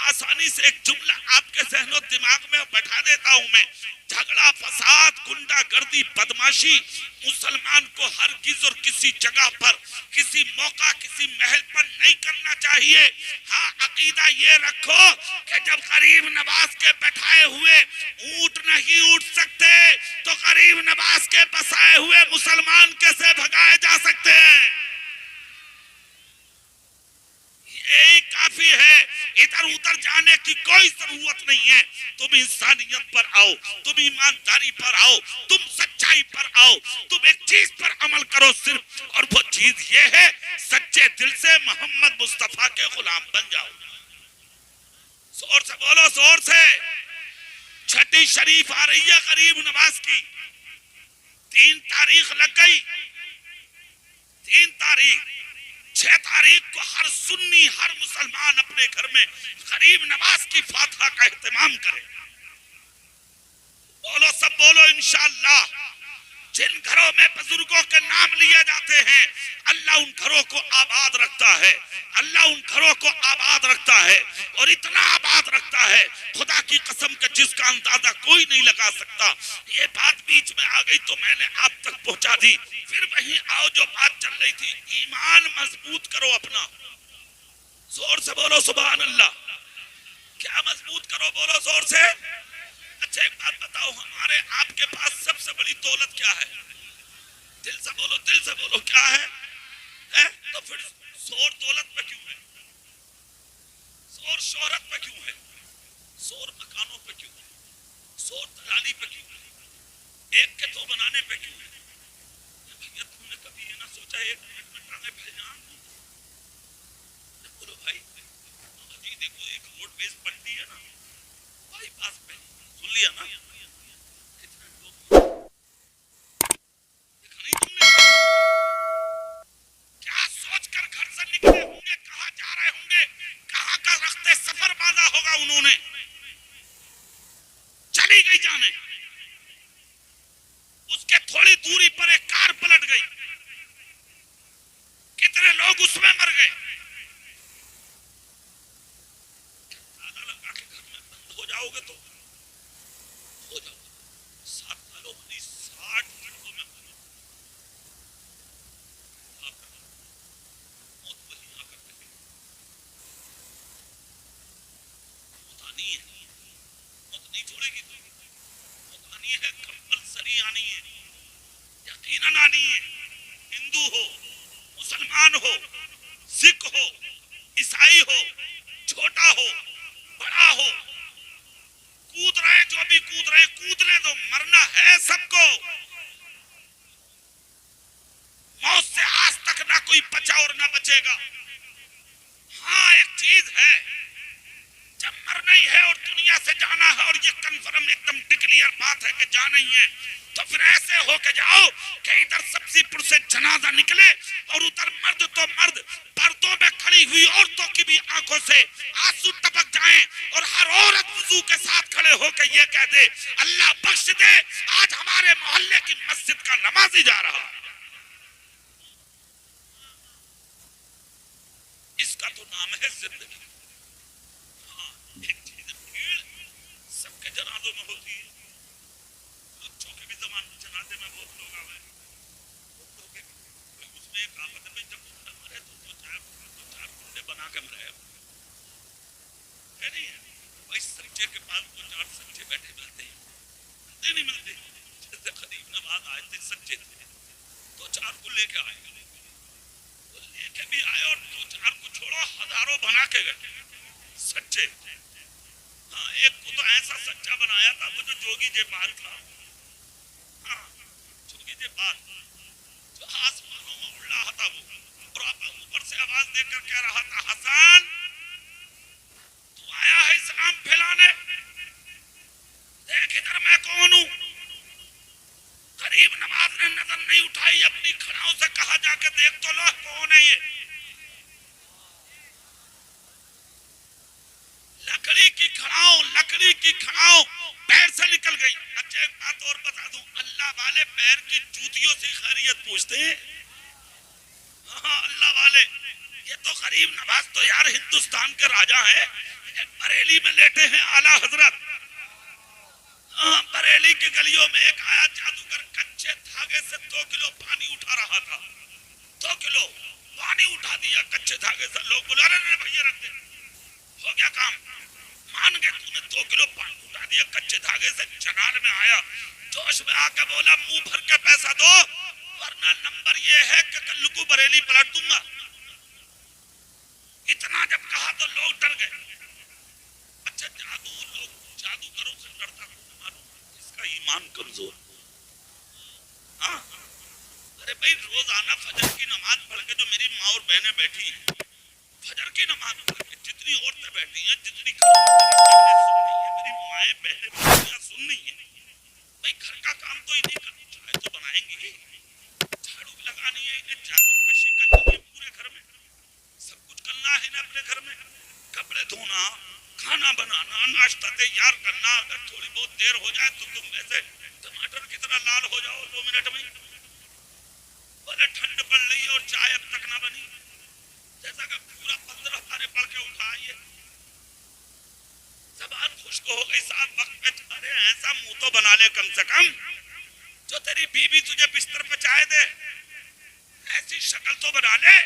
آسانی سے ایک جملہ آپ کے ذہن و دماغ میں بٹھا دیتا ہوں میں. جھگڑا، فساد، گنڈا گردی، بدماشی مسلمان کو ہرگز اور کسی جگہ پر، کسی موقع، کسی محل پر نہیں کرنا چاہیے. ہاں عقیدہ یہ رکھو کہ جب غریب نواز کے بٹھائے ہوئے اونٹ نہیں اٹھ سکتے تو غریب نواز کے بسائے ہوئے مسلمان کیسے بھگائے جا سکتے ہیں؟ یہی کافی ہے. ادھر ادھر جانے کی کوئی ضرورت نہیں ہے. تم انسانیت پر آؤ، تم ایمانداری پر آؤ، تم سچائی پر آؤ، تم ایک چیز پر عمل کرو صرف، اور وہ چیز یہ ہے سچے دل سے محمد مصطفیٰ کے غلام بن جاؤ. زور سے بولو، زور سے. چھٹی شریف آ رہی ہے غریب نواز کی. 3 تاریخ لگ گئی. 3 تاریخ، 6 تاریخ کو ہر سنی، ہر مسلمان اپنے گھر میں غریب نواز کی فاتحہ کا اہتمام کرے. بولو، سب بولو انشاءاللہ. جن گھروں میں بزرگوں کے نام لیے جاتے ہیں اللہ ان گھروں کو آباد رکھتا ہے. اللہ ان گھروں کو آباد رکھتا ہے، اور اتنا آباد رکھتا ہے خدا کی قسم کہ جس کا اندازہ کوئی نہیں لگا سکتا. یہ بات بیچ میں آ گئی تو میں نے آپ تک پہنچا دی. پھر وہیں آؤ جو بات چل رہی تھی. ایمان مضبوط کرو اپنا. زور سے بولو سبحان اللہ. کیا مضبوط کرو؟ بولو زور سے. اچھا ایک بات بتاؤ، ہمارے آپ کے پاس سب سے بڑی دولت کیا ہے؟ دل سے بولو، دل سے بولو، کیا ہے؟ تو پھر زور دولت پہ کیوں ہے؟ زور شہرت پہ کیوں ہے؟ زور مکانوں پہ کیوں ہے؟ زور دلالی پہ کیوں ہے؟ ایک کے دو بنانے پہ کیوں ہے؟ بھیا تم نے کبھی یہ نہ سوچا ایک منٹ میں ٹانگیں پھیل جائیں؟ بولو بھائی، جی دیکھو ایک روڈ بیس پلٹی ہے نا بائی پاس پہ، سن لیا نا؟ کتنے لوگ دیکھا نہیں تم نے؟ کیا سوچ کر گھر سے نکلے ہوں گے، کہاں جا رہے ہوں گے، کہاں کا رخت سفر باندھا ہوگا انہوں نے. چلی گئی جانے، اس کے تھوڑی دوری پر ایک کار پلٹ گئی، کتنے لوگ اس میں مر گئے. تالا لگا کے گھر میں بند ہو جاؤ گے تو ہو جاؤ. 7 سالوں میں 60 گھنٹوں میں موت وہی آ کر کے موت آنی ہے. موت نہیں چھوڑے گی. موت آنی ہے، کمپلسری آنی ہے، یقیناً آنی ہے. ہندو ہو، مسلمان ہو، سکھ ہو، عیسائی ہو، چھوٹا ہو، بڑا ہو، کود رہے جو بھی کود رہے کودنے دو. مرنا ہے سب کو. موت سے آج تک نہ کوئی بچا اور نہ بچے گا. ہاں ایک چیز ہے، جب مرنا ہی ہے اور دنیا سے جانا ہے اور یہ کنفرم ایک دم ڈکلیئر بات ہے کہ جانا ہی ہے، تو پھر ایسے ہو کے جاؤ کہ ادھر سبزی پور سے جنازہ نکلے اور ادھر مرد تو مرد پردوں میں کھڑی ہوئی عورتوں کی بھی آنکھوں سے آنسو ٹپک جائیں، اور ہر عورت وضو کے ساتھ کھڑے ہو کے یہ کہہ دے اللہ بخش دے آج ہمارے محلے کی مسجد کا نمازی جا رہا. اس کا تو نام ہے زندگی. ہاں ایک چیز بھیڑ سب کے جنازوں میں ہوتی ہے. بچوں کے بھی زمان جنازے میں بہت لوگ آ گئے. اس میں ایک آفت ہے جب بندہ مرے تو دو چار کنڈے بنا کے مرے ہے نہیں ہے. بھائی سچے کے پاس 2-4 سچے بیٹھے ملتے ہیں، ملتے نہیں ملتے. جیسے غریب نواز آئے تھے سچے تھے، 2-4 کو لے کے آئے، وہ لے کے بھی آئے اور 2-4 کو چھوڑو ہزاروں بنا کے گئے سچے. ہاں ایک کو تو ایسا سچا بنایا تھا وہ جو جوگی جیپال تھا. ہاں جوگی جیپال جو آسمانوں میں اڑ رہا تھا وہ، اور اوپر سے آواز دے کر کہہ رہا تھا حسن تو آیا ہے اسلام پھیلانے، دیکھ ادھر میں کون ہوں. غریب نواز نے نظر نہیں اٹھائی، اپنی کھڑاؤں سے کہا جا کے دیکھ تو لو کون ہے یہ. لکڑی کی کھڑاؤں پیر سے نکل گئی. اچھا ایک بات اور بتا دوں، اللہ والے پیر کی جوتیوں سے خیریت پوچھتے ہیں. ہاں اللہ والے. یہ تو غریب نواز تو یار ہندوستان کے راجا ہے، ایک بار بریلی میں لیٹے ہیں اعلیٰ حضرت. بریلی کی گلیوں میں ایک آیا جادوگر کچے دھاگے سے 2 کلو پانی اٹھا رہا تھا. 2 کلو پانی اٹھا دیا کچے دھاگے سے. لوگ بلا رہے بھیا رکھ دے, ہو گیا کام, مان گئے. تو نے 2 کلو پانی اٹھا دیا کچے دھاگے سے. جنان میں آیا, جوش میں آ کے بولا منہ بھر کے پیسہ دو ورنہ نمبر یہ ہے کہ کل کو بریلی پلٹ دوں گا. اتنا جب کہا تو لوگ ڈر گئے. اچھا جادوگروں سے ڈرتا معلوم اس کا ایمان کمزور. ہاں ارے بھائی روزانہ فجر کی نماز پڑھ کے جو میری ماں اور بہنیں بیٹھی ہیں, فجر کی نماز پڑھ کے جتنی عورتیں بیٹھی ہیں, جتنی میری مائیں بہنیں سننی ہے. بھائی گھر کا کام تو ہی نہیں کرنا, چائے تو بنائیں گے, جھاڑو لگانی ہے انہیں, جھاڑو کشی کرنی ہے پورے گھر میں, سب کچھ کرنا ہے نا اپنے گھر میں. کپڑے دھونا, کھانا بنانا, ناشتہ تیار کرنا. اگر تھوڑی بہت دیر ہو جائے تو تم ایسے ٹماٹر کی طرح لال ہو جاؤ 2 منٹ میں. بولے ٹھنڈ پڑ رہی ہے اور چائے اب تک نہ بنی. جیسا کہ پورا 15 پارے پڑھ کے اٹھا آئیے, زبان خشک ہو گئی صاحب وقت پہ. ارے ایسا منہ تو بنا لے کم سے کم جو تیری بیوی تجھے بستر پہ چائے دے, ایسی شکل تو بنا لے.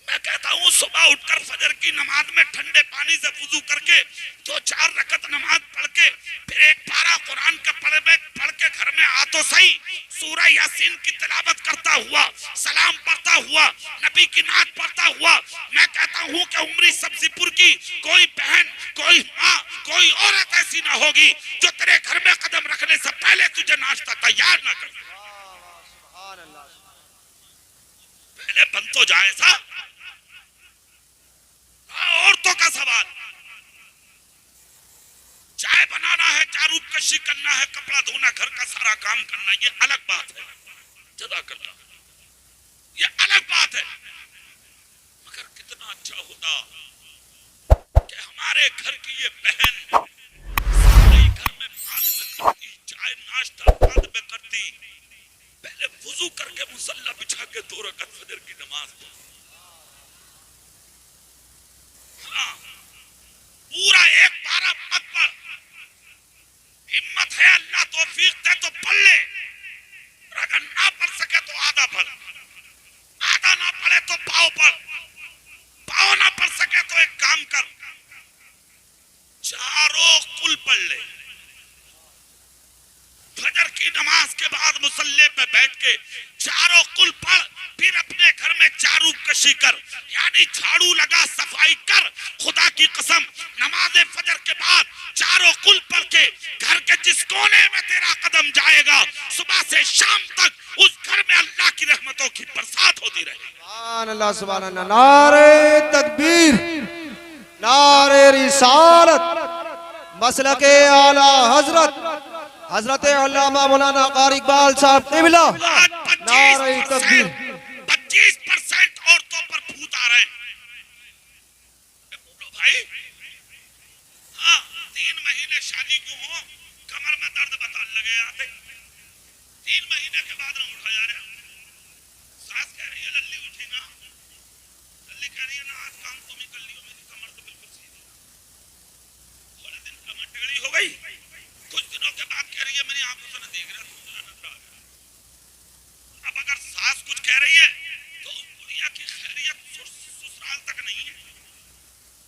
میں کہتا ہوں صبح اٹھ کر فجر کی نماز میں ٹھنڈے پانی سے وضو کر کے 2-4 رکعت نماز پڑھ کے پھر ایک پارہ قرآن کا پڑھ کے گھر میں آ تو صحیح, سورہ یاسین کی تلاوت کرتا ہوا, سلام پڑھتا ہوا, نبی کی نعت پڑھتا ہوا. میں کہتا ہوں کہ عمری سبزی پور کی کوئی بہن, کوئی ماں, کوئی عورت ایسی نہ ہوگی جو تیرے گھر میں قدم رکھنے سے پہلے تجھے ناشتہ تیار نہ کر. پہلے بن تو جائے سا. عورتوں کا سوال, چائے بنانا ہے, جھاڑو کشی کرنا ہے, کپڑا دھونا, گھر کا سارا کام کرنا, یہ الگ بات ہے. جزاک اللہ, یہ الگ بات ہے. مگر کتنا اچھا ہوتا کہ ہمارے گھر کی یہ بہن صفائی گھر میں بعد میں کرتی, چائے ناشتہ بعد میں کرتی, پہلے وضو کر کے مصلی بچھا کے 2 رکعت فجر کی نماز پڑھتی. ہاں پورا ایک پارہ مت پڑھ, ہمت ہے اللہ توفیق دے تو پڑھ لے, اگر نہ پڑھ سکے تو آدھا پڑھ, آدھا نہ پڑھے تو پاؤ پڑھ, پاؤ نہ پڑھ سکے تو ایک کام کر, چاروں کل پڑھ لے. فجر کی نماز کے بعد مصلی پہ بیٹھ کے چاروں کل پڑھ, پھر اپنے گھر میں جھاڑو کشی کر, یعنی جھاڑو لگا, صفائی کر. خدا کی قسم نماز فجر کے بعد چاروں کل پڑھ کے گھر کے جس کونے میں تیرا قدم جائے گا صبح سے شام تک اس گھر میں اللہ کی رحمتوں کی برسات ہوتی رہے. سبحان اللہ, سبحان اللہ. نعرہ تکبیر, نعرہ رسالت, مسلک اعلی حضرت حضرت علامہ مولانا قاری اقبال صاحب قبلہ. نعرہ تکبیر. 25% عورتوں پر بھوت آ رہے ہیں. بولو بھائی, ہاں 3 مہینے شادی کو ہو, کمر میں درد بتانے لگے آتے, 3 مہینے کے بعد نہ اٹھا جا رہے. ساس کہہ رہی ہے للی اٹھی نا, للی کہہ رہی ہے نا آج کام تم ہی کر لیو, میری کمر تو بالکل سیدھی. تھوڑے دن کمر ٹیڑھی ہو گئی, کچھ دنوں کے بعد کہہ رہی ہے میری آنکھوں سے نہ دیکھ رہا, اب اگر ساس کچھ کہہ رہی ہے تو اس بڑھیا کی خیریت سسرال تک نہیں ہے.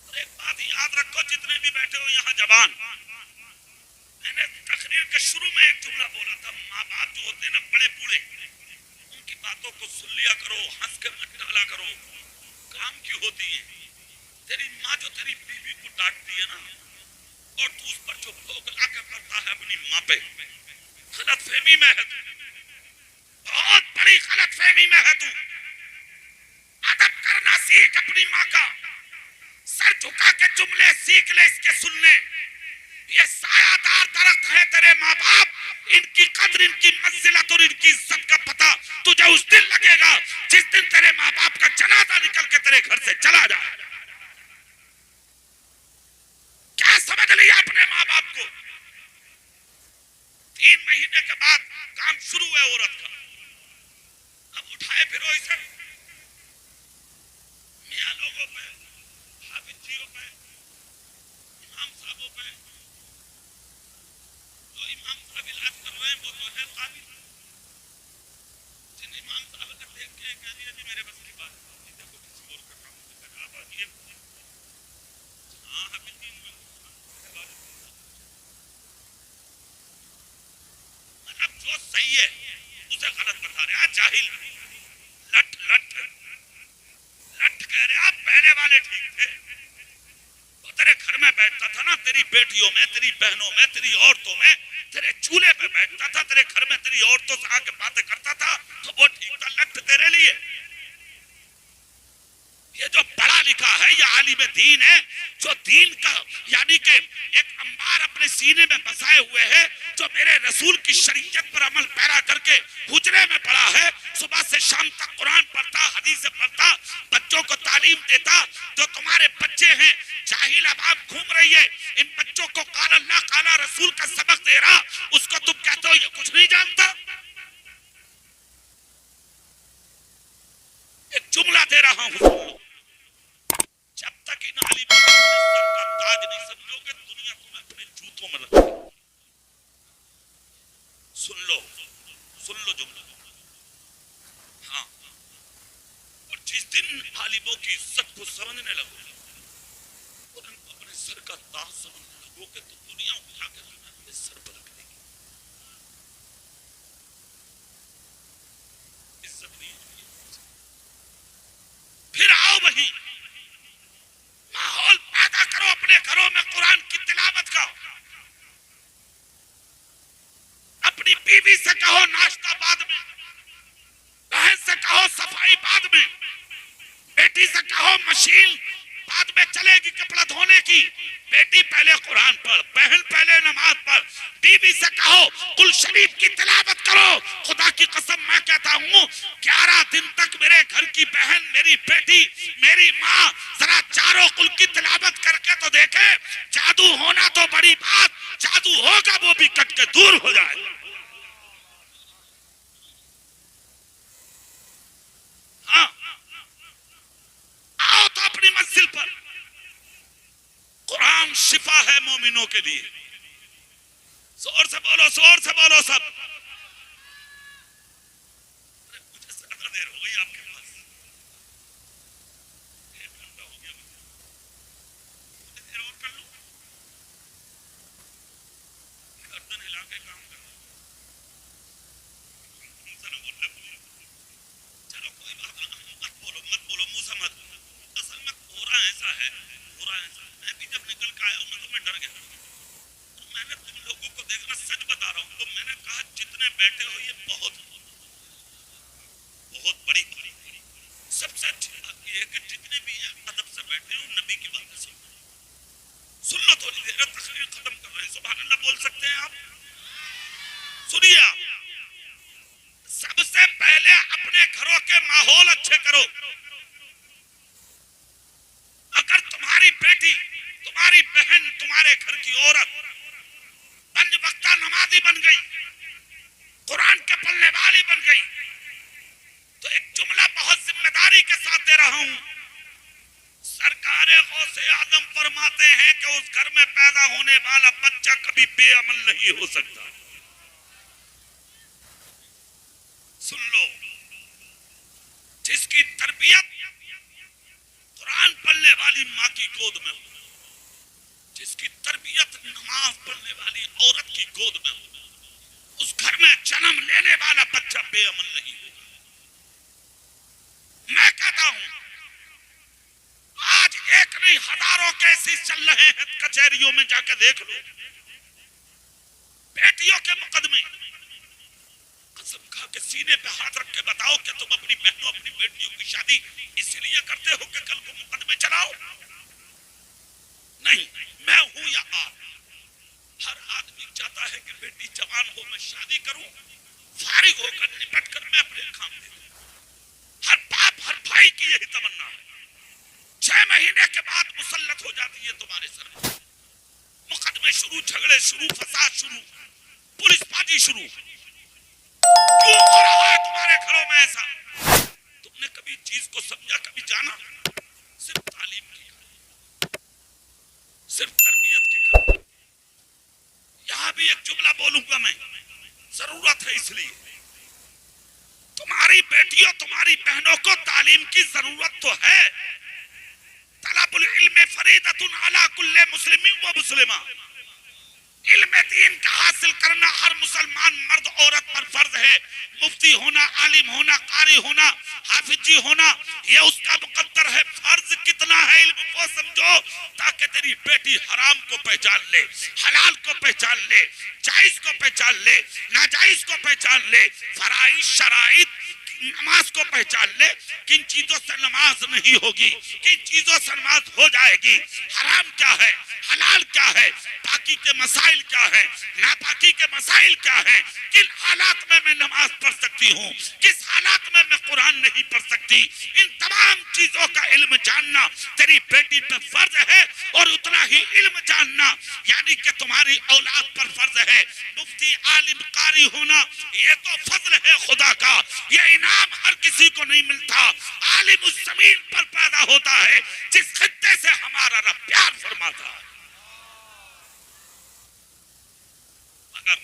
اور ایک بات یاد رکھو جتنے بھی بیٹھے ہو یہاں جوان, میں نے تقریر کے شروع میں ایک جملہ بولا تھا, ماں باپ جو ہوتے ہیں نا بڑے بوڑھے, ان کی باتوں کو سن لیا کرو, ہنس کے مت ڈالا کرو. کام کی ہوتی ہے تیری ماں جو تیری بیوی کو ڈانٹتی ہے نا, اور تو اس پر جو بھوگلا کے کرتا ہے اپنی ماں پہ, غلط فہمی میں ہے تو, بہت بڑی غلط فہمی میں ہے تو. ادب کرنا سیکھ اپنی ماں کا, سر جھکا کے جملے سیکھ لے اس کے سننے. یہ سایہ دار درخت ہے تیرے ماں باپ, ان کی قدر, ان کی منزلت اور ان کی عزت کا پتہ تجھے اس دن لگے گا جس دن تیرے ماں باپ کا جنازہ نکل کے تیرے گھر سے چلا جائے. کیا سمجھ لیا اپنے ماں باپ کو؟ 3 مہینے کے بعد کام شروع ہے عورت کا, اب اٹھائے پھرو اسے میاں لوگوں پہ, حافظ جیوں پہ, صحیح ہے اسے غلط بتا رہے جاہل لٹ لٹ لٹ کہہ رہے آپ پہلے والے ٹھیک تھے وہ تیرے گھر میں بیٹھتا تھا نا تیری بیٹیوں میں تیری بہنوں میں تیری عورتوں میں تیرے چولہے پہ بیٹھتا تھا تیرے گھر میں تیری عورتوں سے آ کے باتیں کرتا تھا تو وہ ٹھیک تھا لٹ تیرے لیے یہ جو پڑھا لکھا ہے یہ عالم دین ہے جو دین کا یعنی کہ ایک انبار اپنے سینے میں بسائے ہوئے ہے جو میرے رسول کی شریعت پر عمل پیرا کر کے حجرے میں پڑھا ہے صبح سے شام تک قرآن پڑھتا حدیث پڑھتا بچوں کو تعلیم دیتا جو تمہارے بچے ہیں جاہل اب آپ گھوم رہی ہے ان بچوں کو قال اللہ قال رسول کا سبق دے رہا اس کو تم کہتے ہو یہ کچھ نہیں جانتا ایک جملہ دے رہا ہوں جب تک ان عالموں کو اپنے سر کا تاج نہیں سمجھو گے دنیا تمہیں اپنے جوتوں میں رکھے سن لو جملہ ہاں اور جس دن عالموں کی عزت کو سمجھنے لگو اور ان کو اپنے سر کا تاج سمجھنے لگو گے تو دنیا اٹھا کے تمہیں اپنے سر پر رکھ دے گی عزت نہیں ہوگی پھر آؤ وہی ماحول پیدا کرو اپنے گھروں میں قرآن کی تلاوت کا اپنی بیوی سے کہو ناشتہ بعد میں بہن سے کہو صفائی بعد میں بیٹی سے کہو مشین بعد میں چلے گی کپڑا دھونے کی بیٹی پہلے قرآن پڑھ بہن پہلے نماز پڑھ بیوی سے کہو قل شریف کی تلاوت کرو خدا کی قسم میں کہتا ہوں 11 دن تک میرے گھر کی بہن میری بیٹی میری ماں ذرا چاروں قل کی تلاوت کر کے تو دیکھے جادو ہونا تو بڑی بات جادو ہوگا وہ بھی کٹ کے دور ہو جائے ہاں آؤ تو اپنی منزل پر قرآن شفا ہے مومنوں کے لیے زور سے بولو سب مجھے زیادہ دیر ہو گئی آپ کے پاس 1 گھنٹہ ہو گیا مجھے دیر اور کر لوں گردن ہلا کے کام کر لوں چلو کوئی بات نہیں مت بولو منہ سے مت اصل میں ہو رہا ایسا ہے میں بھی جب نکل کے آیا ہوں تو میں ڈر گیا میں نے تم لوگوں کو دیکھنا سچ بتا رہا ہوں تو میں نے کہا جتنے بیٹھے ہو یہ بہت بڑی سب سے اچھی بات یہ ہے کہ جتنے بھی ادب سے بیٹھے ہو نبی کی بات سن لو تھوڑی دیر تقریر ختم کر رہے ہیں سبحان اللہ بول سکتے ہیں آپ سنیے سب سے پہلے اپنے گھروں کے ماحول اچھے کرو اگر تمہاری بیٹی تمہاری بہن تمہارے گھر کی عورت 5 وقتہ نمازی بن گئی قرآن کے پڑھنے والی بن گئی تو ایک جملہ بہت ذمہ داری کے ساتھ دے رہا ہوں سرکار غوث اعظم فرماتے ہیں کہ اس گھر میں پیدا ہونے والا بچہ کبھی بے عمل نہیں ہو سکتا سن لو جس کی تربیت قرآن پڑھنے والی ماں کی گود میں ہو جس کی تربیت نماز پڑھنے والی عورت کی گود میں ہو اس گھر میں جنم لینے والا بچہ بے عمل نہیں ہوگا میں کہتا ہوں آج ایک نہیں ہزاروں کیسز چل رہے ہیں کچہریوں میں جا کے دیکھ لو بیٹیوں کے مقدمے قسم کھا کے سینے پہ ہاتھ رکھ کے بتاؤ کہ تم اپنی بہنوں اپنی بیٹیوں کی شادی اس لیے کرتے ہو کہ کل کو مقدمے چلاؤ نہیں میں ہوں یا آپ ہر آدمی چاہتا ہے کہ بیٹی جوان ہو میں شادی کروں فارغ ہو کر نپٹ کر میں اپنے کام دے دوں ہر باپ ہر بھائی کی یہی تمنا ہے 6 مہینے کے بعد مسلط ہو جاتی ہے تمہارے سر میں مقدمے شروع جھگڑے شروع فساد شروع پولیس بازی شروع کیوں ہو رہا ہے تمہارے گھروں میں ایسا تم نے کبھی چیز کو سمجھا کبھی جانا صرف تعلیم کی صرف تربیت کی یہاں بھی ایک جملہ بولوں گا میں ضرورت ہے اس لیے تمہاری بیٹیوں تمہاری بہنوں کو تعلیم کی ضرورت تو ہے طلب العلم فریضۃ علی کل مسلم و مسلمہ علم دین کا حاصل کرنا ہر مسلمان مرد عورت پر فرض ہے. مفتی ہونا، عالم ہونا، قاری ہونا، حافظ جی ہونا، یہ اس کا مقدر ہے. فرض کتنا ہے علم کو سمجھو تاکہ تیری بیٹی حرام کو پہچان لے، حلال کو پہچان لے، جائز کو پہچان لے، ناجائز کو پہچان لے، فرائض شرائط نماز کو پہچان لے. کن چیزوں سے نماز نہیں ہوگی، کن چیزوں سے نماز ہو جائے گی، حرام کیا ہے، حلال کیا ہے، پاکی کے مسائل کیا ہیں، ناپاکی کے مسائل کیا ہیں، کن حالات میں میں نماز پڑھ سکتی ہوں، کس حالات میں میں قرآن نہیں پڑھ سکتی. ان تمام چیزوں کا علم جاننا تیری بیٹی پر فرض ہے. اور اتنا ہی علم جاننا یعنی کہ تمہاری اولاد پر فرض ہے. مفتی، عالم، قاری ہونا یہ تو فضل ہے خدا کا، یہ انعام ہر کسی کو نہیں ملتا. عالم اس زمین پر پیدا ہوتا ہے جس خطے سے ہمارا رب پیار فرماتا ہے. اگر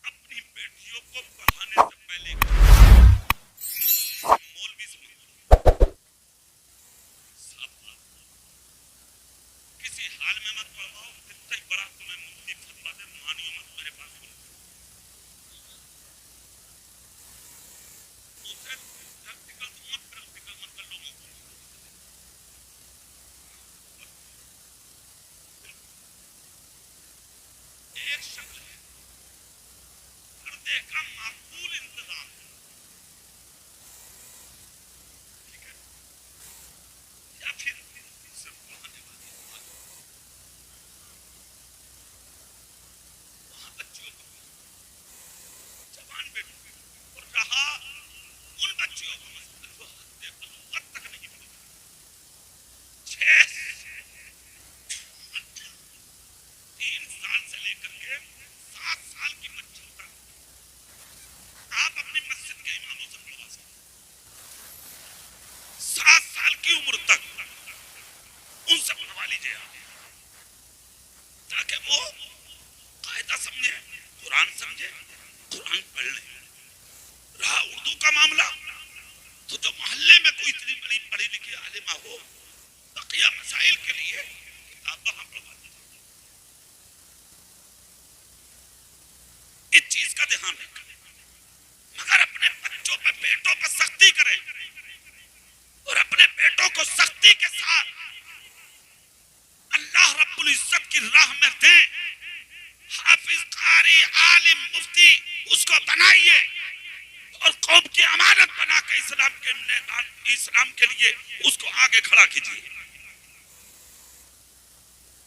اپنی بیٹیوں کو پڑھانے سے پہلے مولوی کسی حال میں مت پڑھواؤ، کتنا ہی بڑا تمہیں مفتی فتویٰ دے مانیو مت میرے پاس. ایک شکل ہے پردے کا معقول انتظام، ٹھیک ہے، یا پھر صرف پڑھانے والی وہاں بچیوں کو جوان بیٹوں اور رہا ان بچیوں کو مسئلہ جو حد بلوغت تک نہیں پہنچا. 3 سال سے لے کر کے 7 سال کی بچیوں تک آپ اپنی مسجد کے اماموں سے پڑھوا سکتے. 7 سال کی عمر تک ان سے پڑھوا لیجیے آپ، تاکہ وہ قاعدہ سمجھے، قرآن سمجھے، قرآن پڑھ لیں. رہا اردو کا معاملہ تو جو محلے میں کوئی اتنی بڑی پڑھی لکھی عالمہ ہو بقیہ مسائل کے لیے کتاب وہاں پڑھوا دیں. اس چیز کا دھیان رکھیں، مگر اپنے بچوں پہ بیٹوں پر سختی کریں اور اپنے بیٹوں کو سختی کے ساتھ اللہ رب العزت کی راہ میں دیں. حافظ، قاری، عالم، مفتی اس کو بنائیے اور قوم کی امانت بنا کے اسلام کے لیے اس کو آگے کھڑا کیجیے.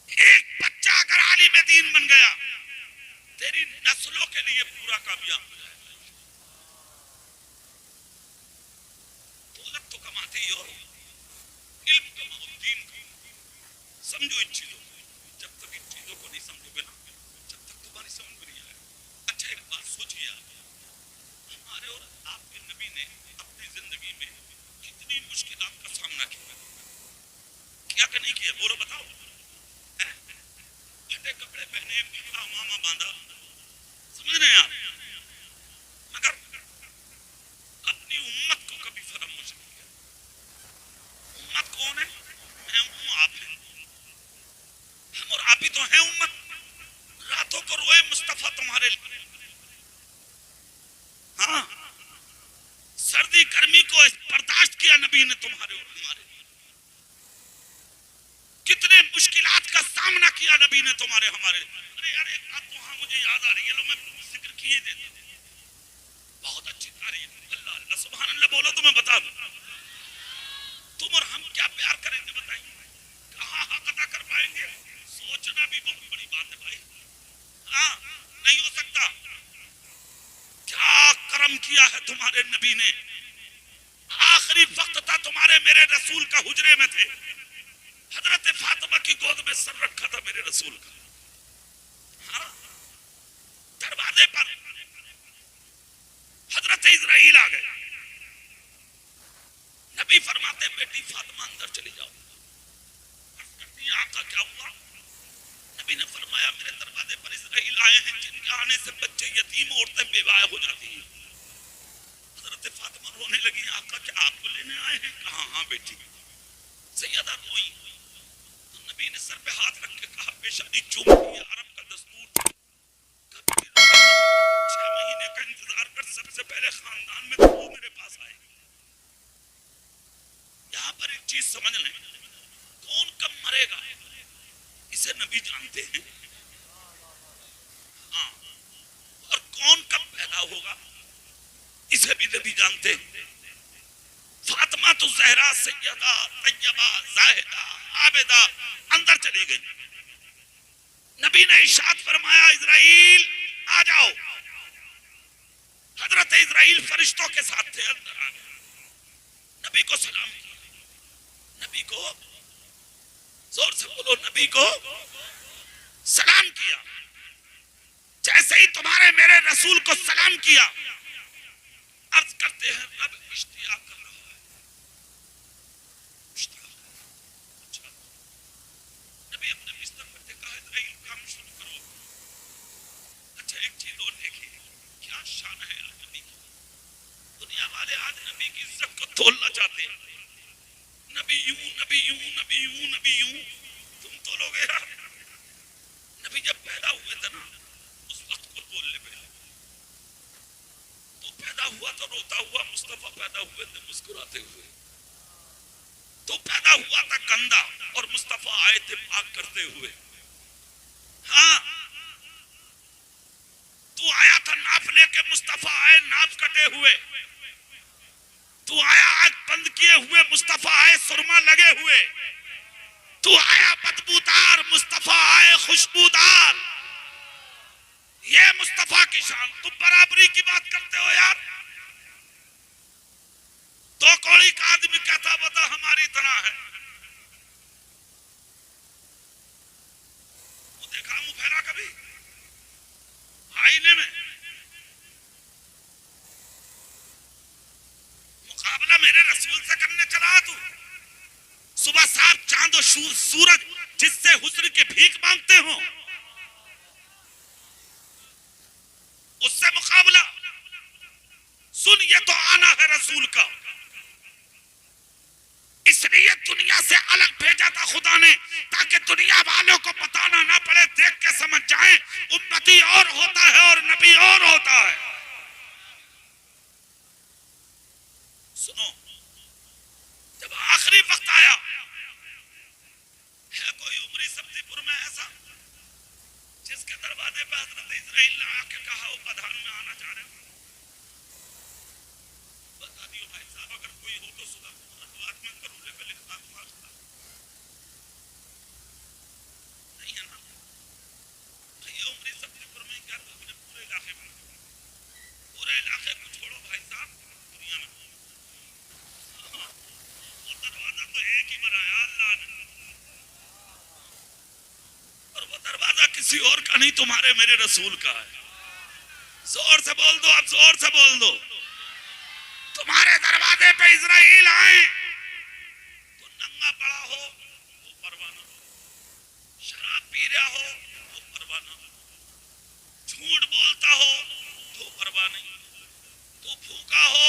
ایک بچہ اگر عالم دین بن گیا تیری نسلوں کے لیے پورا کامیاب ہو جائے گا. دولت تو کماتے ہی ہو، علم کماؤ، دین کماؤ. سمجھو ان چیزوں کو. جب تک ان چیزوں کو نہیں سمجھو گے نا، جب تک تمہاری سمجھ میں نہیں آئے. اچھا ایک بات سوچیے، ہمارے اور آپ کے نبی نے اپنی زندگی میں کتنی مشکلات کا سامنا کیا کہ نہیں کیا؟ بولو بتاؤ. پھٹے کپڑے پہنے، پھٹا امامہ باندھا، سمجھ رہے ہیں آپ، مگر اپنی امت کو کبھی فراموش نہیں کیا. امت کون ہے؟ میں ہوں، آپ ہیں، ہم اور آپ ہی تو ہیں امت. راتوں کو روئے مصطفیٰ تمہارے لیے. ہاں، سردی گرمی کو برداشت کیا نبی نے تمہارے اور ہمارے لیے. کتنے مشکلات کا سامنا کیا نبی نے تمہارے ہمارے. ارے یار ایک بات تو ہاں مجھے یاد آ رہی ہے، لو میں ذکر کیے دیتا ہوں. بہت اچھی تعریف، اللہ اللہ سبحان اللہ بولو تو میں بتا دوں. تم اور ہم کیا پیار کریں گے بتائیے، کہاں حق ادا کر پائیں گے. سوچنا بھی بہت بڑی بات ہے بھائی. ہاں نہیں ہو سکتا. کیا کرم کیا ہے تمہارے نبی نے. آخری وقت تھا تمہارے میرے رسول کا حجرے میں تھے، حضرت فاطمہ کی گود میں سر رکھا تھا میرے رسول کا. ہاں، دروازے پر حضرت اسرائیل آ گئے. نبی فرماتے بیٹی فاطمہ اندر چلی جاؤ. آقا کیا ہوا؟ نبی نے فرمایا میرے دروازے پر اسرائیل آئے ہیں جن کے آنے سے بچے یتیم عورتیں بیوہ ہو جاتی ہیں. حضرت فاطمہ رونے لگی. آقا کیا آپ کو لینے آئے ہیں؟ کہا ہاں بیٹی. سیدہ روئی تو نبی نے سر پہ ہاتھ رکھ کے کہا پیشانی چوم جانتے ہیں؟ ہاں، اور کون کب پیدا ہوگا اسے بھی نبی جانتے ہیں۔ فاطمہ تو زہرا سیدہ طیبہ زاہدہ عابدہ اندر چلی گئی، نبی نے ارشاد فرمایا اسرائیل آ جاؤ، حضرت اسرائیل فرشتوں کے ساتھ تھے، اندر آ گئے، نبی کو سلام کیا، نبی کو زور سے بولو، نبی کو سلام کیا، جیسے ہی تمہارے میرے رسول کو سلام کیا، عرض کرتے ہیں رب اشتیاق کر رہا ہے، اشتیاق، اچھا، نبی اپنے بستر پر نے کہا اسرائیل کام شروع کرو، اچھا ایک چیز اور دیکھیے کیا شان ہے نبی کی، دنیا والے آج نبی کی عزت کو تولنا چاہتے ہیں، نبی یوں نبی یوں نبی یوں نبی یوں، تم تو لوگ یار، نبی جب پیدا ہوئے تھے نا اس وقت کو بول لے پہلے، تو پیدا ہوا تو روتا ہوا، مصطفیٰ پیدا ہوئے تھے مسکراتے ہوئے، تو پیدا ہوا تھا گندا اور مصطفیٰ آئے تھے پاک کرتے ہوئے، ہاں تو آیا تھا ناپ لے کے، مصطفیٰ آئے ناپ کٹے ہوئے، تو آیا آگ بند کیے ہوئے، مصطفیٰ آئے سرما لگے ہوئے، تو آیا بدبودار، مصطفیٰ آئے خوشبودار، یہ مصطفیٰ کی شان، تم برابری کی بات کرتے ہو یار، دو کوڑی کا آدمی کہتا بتا ہماری طرح ہے، وہ دیکھا منہ پھیلا کبھی آئینے میں، مقابلہ میرے رسول سے کرنے چلا تو صبح صاحب چاند و سورج جس سے حسن کی بھیک مانگتے ہوں اس سے مقابلہ، سن یہ تو آنا ہے رسول کا، اس لیے دنیا سے الگ بھیجا تھا خدا نے تاکہ دنیا والوں کو بتانا نہ پڑے، دیکھ کے سمجھ جائیں امتی اور ہوتا ہے اور نبی اور ہوتا ہے۔ سنو، جب آخری وقت آیا ہے کوئی عمری سبزی پور میں ایسا جس کے دروازے پہ حضرت اسرائیل نے آ کے کہا وہ پدھان میں آنا چاہ رہے ہیں؟ بتا دیو بھائی صاحب اگر کوئی ہو تو صدا بات میں کروں لے پہ لکھتا ہوں آختا نہیں ہے نا بھائی عمری سبزی پور میں کیا تو اپنے پورے علاقے میں، پورے علاقے کو چھوڑو بھائی صاحب، دنیا میں وہ دروازہ تو ایک ہی بنایا اللہ نے، اور وہ دروازہ کسی اور کا نہیں تمہارے میرے رسول کا ہے، زور سے بول دو، اب زور سے بول دو، تمہارے دروازے پہ اسرائیل آئے تو ننگا پڑا ہو وہ پرواہ نہ، شراب پی رہا ہو وہ پرواہ نہ، جھوٹ بولتا ہو تو پرواہ نہیں، تو بھوکا ہو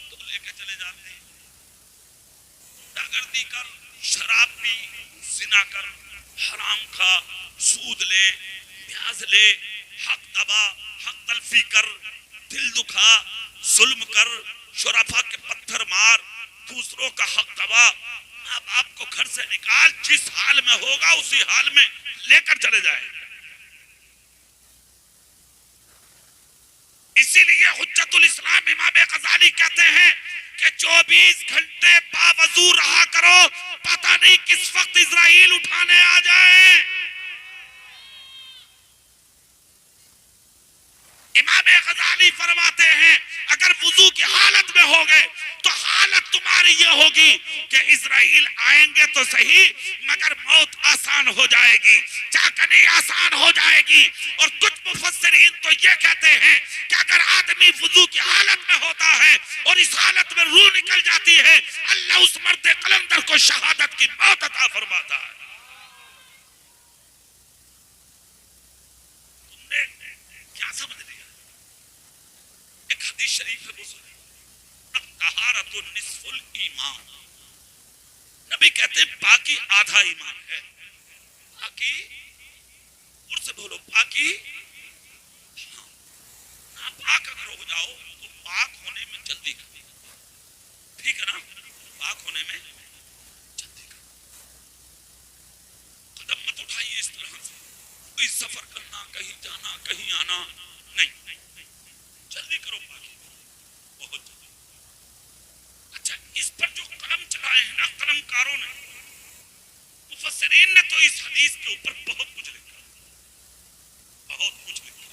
تو لے کے چلے جاتے ہیں، گردی کر، شراب پی، زنا کر، حرام کھا، سود لے، پیاز لے، حق دبا، حق تلفی کر، دل دکھا، ظلم کر، شرفا کے پتھر مار، دوسروں کا حق دبا، ماں باپ کو گھر سے نکال، جس حال میں ہوگا اسی حال میں لے کر چلے جائے۔ اسی لیے حجت الاسلام امام غزالی کہتے ہیں کہ 24 گھنٹے باوضو رہا کرو، پتہ نہیں کس وقت اسرائیل اٹھانے آ جائیں۔ امام غزالی فرماتے ہیں اگر وضو کی حالت میں ہوگے تو حالت تمہاری یہ ہوگی کہ اسرائیل آئیں گے تو صحیح مگر موت آسان ہو جائے گی، چاکنی آسان ہو جائے گی، اور کچھ مفسرین تو یہ کہتے ہیں کہ اگر آدمی وضو کی حالت میں ہوتا ہے اور اس حالت میں روح نکل جاتی ہے اللہ اس مرد قلندر کو شہادت کی موت عطا فرماتا ہے۔ تم نے کیا سمجھ لیا؟ ایک حدیث شریف ہے بزرگ طہارت نصف الایمان، نبی کہتے ہیں پاکی آدھا ایمان ہے، پاکی اور سے بولو پاکی، ناپاک اگر ہو جاؤ تو پاک ہونے میں جلدی کریں، ٹھیک ہے نا، پاک ہونے میں جلدی کریں، قدم مت اٹھائیے اس طرح سے، کوئی سفر کرنا، کہیں جانا، کہیں آنا نہیں، جلدی کرو باقی بہت جلدی۔ اچھا، اس پر جو قلم چلائے ہیں نا قلم کاروں نے، مفسرین نے تو اس حدیث کے اوپر بہت کچھ لکھا، بہت کچھ لکھا۔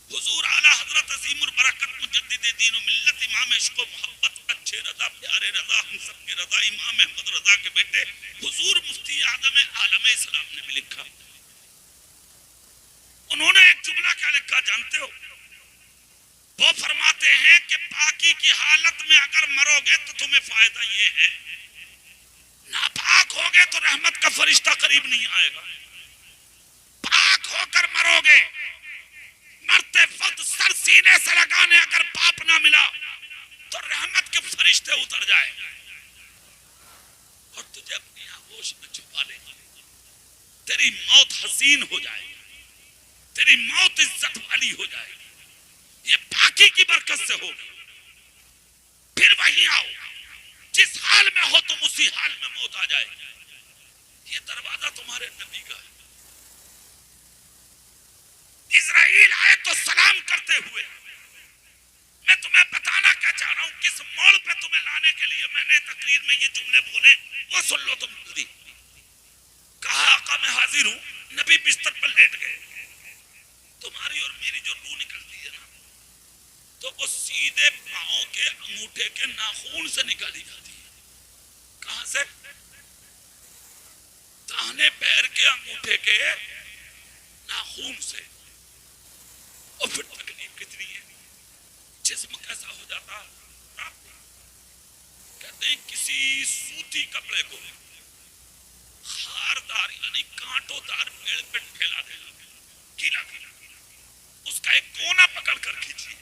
حضور اعلیٰ حضرت عظیم البرکت مجدد دین و ملت، امام عشق و محبت، اچھے رضا، پیارے رضا، ہم سب کے رضا، امام احمد رضا کے بیٹے حضور مفتی اعظم عالم اسلام نے بھی لکھا۔ انہوں نے ایک جملہ کیا لکھا جانتے ہو؟ وہ فرماتے ہیں کہ پاکی کی حالت میں اگر مرو گے تو تمہیں فائدہ یہ ہے، ناپاک ہوگے تو رحمت کا فرشتہ قریب نہیں آئے گا، پاک ہو کر مرو گے، مرتے وقت سر سینے سے لگانے اگر پاپ نہ ملا تو رحمت کے فرشتے اتر جائیں اور تجھے اپنی آغوش میں چھپا لیں گے، تیری موت حسین ہو جائے گی، تیری موت عزت والی ہو جائے گی، یہ پاکی کی برکت سے ہوگی۔ پھر وہیں آؤ، جس حال میں ہو تم اسی حال میں موت آ جائے گی۔ یہ دروازہ تمہارے نبی کا ہے۔ اسرائیل آئے تو سلام کرتے ہوئے، میں تمہیں بتانا کیا چاہ رہا ہوں، کس موڑ پہ تمہیں لانے کے لیے میں نے تقریر میں یہ جملے بولے وہ سن لو تم جلدی۔ کہا آقا میں حاضر ہوں، نبی بستر پر لیٹ گئے، تمہاری اور میری جو روح نکلتی ہے نا تو وہ سیدھے پاؤں کے انگوٹھے کے ناخون سے نکالی جاتی ہے۔ کہاں سے؟ داہنے پیر کے انگوٹھے کے ناخون سے۔ اور پھر تکلیف کتنی ہے، جسم کیسا ہو جاتا ہے؟ کہتے ہیں کسی سوتی کپڑے کو خاردار یعنی کانٹوں دار پیڑ پہ پھیلا دینا، گیلا گیلا، اس کا ایک کونا پکڑ کر کھینچیے،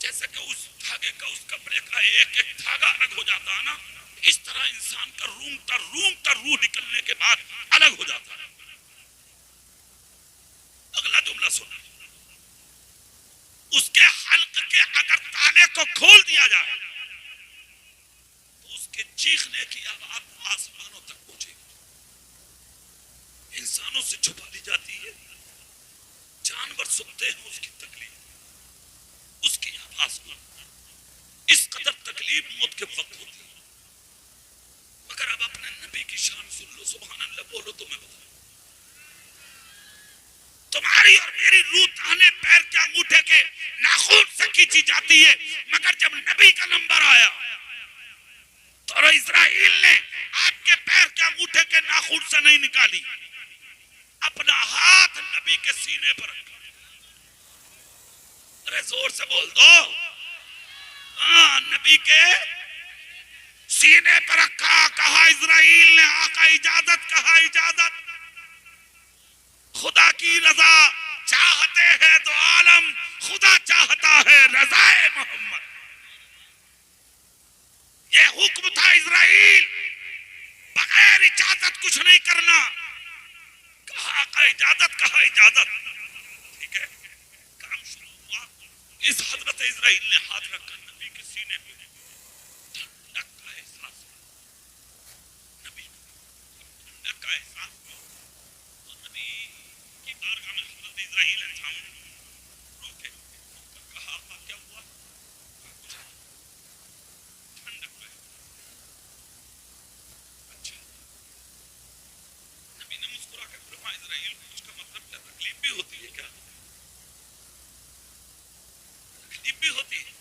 جیسے کہ اس دھاگے کا اس کپڑے کا ایک ایک دھاگا الگ ہو جاتا ہے نا، اس طرح انسان کا روم تر روح نکلنے کے بعد الگ ہو جاتا ہے۔ اگلا جملہ سنا، اس کے حلق کے اگر تالے کو کھول دیا جائے تو اس کے چیخنے کی آواز آسمانوں تک پہنچے گی، انسانوں سے چھپا لی جاتی ہے، جانور سنتے ہیں اس کی تکلیف، اس کی آواز کو، اس قدر تکلیف موت کے وقت ہوتی ہے۔ مگر اب اپنے نبی کی شان سن لو، سبحان اللہ بولو، تمہیں بتا تمہاری اور میری روح تانے پیر کے انگوٹھے کے ناخون سے کھینچی جاتی ہے، مگر جب نبی کا نمبر آیا تو اسرائیل نے آپ کے پیر کے انگوٹھے کے ناخون سے نہیں نکالی، اپنا ہاتھ نبی کے سینے پر رکھا۔ ارے زور سے بول دو، ہاں، نبی کے سینے پر رکھا، کہا اسرائیل نے آقا اجازت، کہا اجازت، خدا کی رضا چاہتے ہیں تو عالم، خدا چاہتا ہے رضا محمد۔ یہ حکم تھا اسرائیل، بغیر اجازت کچھ نہیں کرنا، کہا آقا اجازت، کہا اجازت، ٹھیک ہے، کام شروع ہوا۔ اس حضرت اسرائیل نے ہاتھ رکھا نبی کے سینے پہ، ٹھنڈک کا احساس، نبی ٹھنڈک کا احساس، بارگاہ میں حضرت اسرائیل نے سامنے روکے، کہا آقا کیا ہوا؟ ٹھنڈک پہ، اچھا، نبی نے مسکرا کے فرمایا اسرائیل اس کا مطلب کیا؟ تکلیف بھی ہوتی ہے کیا؟ تکلیف بھی ہوتی ہے؟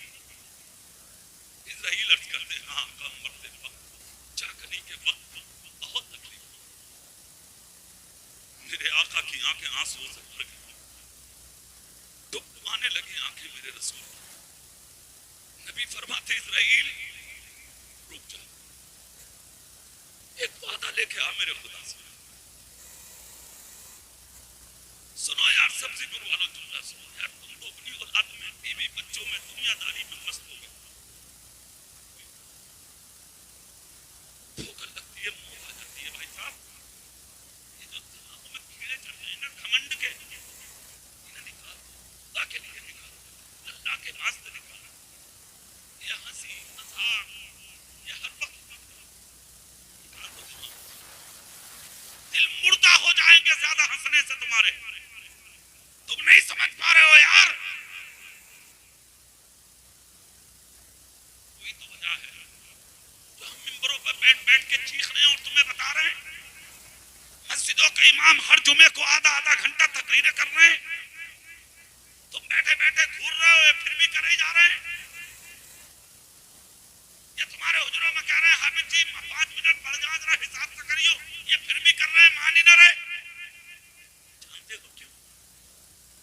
اسرائیل عرض کرتے ہیں ہاں آقا، مرتے وقت، چاکنی کے وقت بہت تکلیف، میرے آقا کی آنکھیں آنسو سے بھر گئی، ڈبانے لگی آنکھیں میرے رسول۔ نبی فرماتے اسرائیل رک جا، ایک وعدہ لے کے آ میرے خدا سے، سنو یار، سبزی پر والوں جملہ سنو یار، تم تو اپنی اولاد میں، بیوی بچوں میں، دنیا داری میں مست ہو گئے، بھوک لگتی ہے، موت آ جاتی ہے، بھائی صاحب، یہ جو دماغوں میں کیڑے چڑھ رہے ہیں نا گھمنڈ کے، انہیں نکال، اللہ کے لیے نکال، اللہ کے واسطے نکال، یہ ہنسی مذاق یہ ہر وقت نکال دو، دل مردہ ہو جائیں گے گے زیادہ ہنسنے سے تمہارے. تم نہیں سمجھ پا رہے ہو یار. کوئی تو وجہ ہے جو ہم ممبروں پر بیٹھ بیٹھ کے چیخ رہے ہیں اور تمہیں بتا رہے ہیں. مسجدوں کے امام ہر جمعے کو آدھا گھنٹہ تقریریں کر رہے ہیں. تم بیٹھے بیٹھے گھور رہے ہو, یہ پھر بھی کرے جا رہے ہیں. یہ تمہارے حجروں میں کہہ رہے ہیں حامد جی 5 منٹ پڑھ جاؤ ذرا حساب سے کریو, یہ پھر بھی کر رہے ہیں, مان ہی نہ رہے. جانتے ہو کیوں؟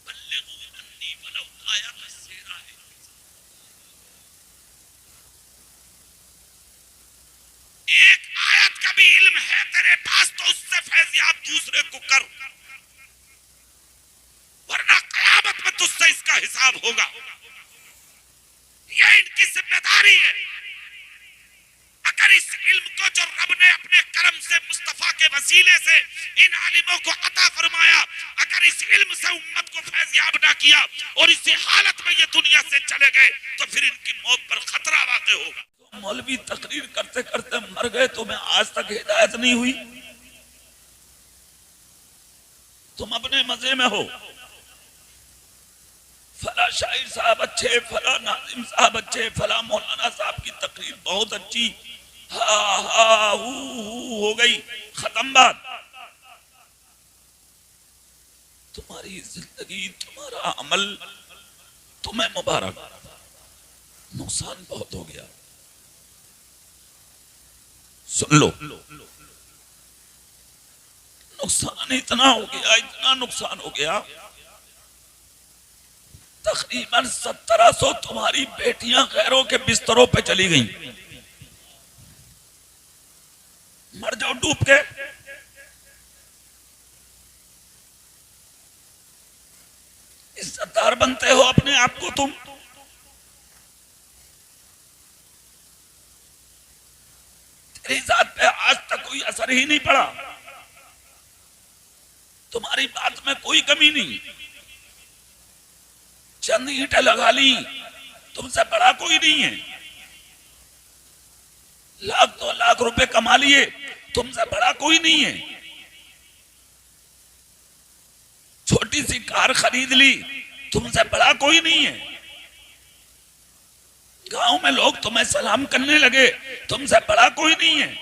بلغوا انی ولو آیۃ السیرہ ہے. ایک آیت کا بھی علم ہے تیرے پاس تو اس سے فیضیاب دوسرے کو کر, ورنہ قیامت میں تجھ سے اس کا حساب ہوگا. یہ ان کی ذمہ داری ہے. اگر اس علم کو جو رب نے اپنے کرم سے مصطفیٰ کے وسیلے سے ان عالموں کو عطا فرمایا, اگر اس علم سے امت کو فیضیاب نہ کیا اور اسی حالت میں یہ دنیا سے چلے گئے تو پھر ان کی موت پر خطرہ واقع ہوگا. مولوی تقریر کرتے کرتے مر گئے, تمہیں آج تک ہدایت نہیں ہوئی. تم اپنے مزے میں ہو. فلاں شاعر صاحب اچھے, فلاں ناظم صاحب اچھے, فلاں مولانا صاحب کی تقریر بہت اچھی, ہا ہا ہو گئی, ختم بات. تمہاری زندگی, تمہارا عمل تمہیں مبارک, نقصان بہت ہو گیا. سن لو, نقصان اتنا ہو گیا, اتنا نقصان ہو گیا, تقریباً 1700 تمہاری بیٹیاں غیروں کے بستروں پہ چلی گئیں. مر جاؤ ڈوب کے. عزت دار بنتے ہو اپنے آپ کو تم. تیری ذات پہ آج تک کوئی اثر ہی نہیں پڑا. تمہاری بات میں کوئی کمی نہیں. چند اینٹیں لگا لی, تم سے بڑا کوئی نہیں ہے. لاکھ 2 لاکھ روپے کما لیے, تم سے بڑا کوئی نہیں ہے. چھوٹی سی کار خرید لی, تم سے بڑا کوئی نہیں ہے. گاؤں میں لوگ تمہیں سلام کرنے لگے, تم سے بڑا کوئی نہیں ہے.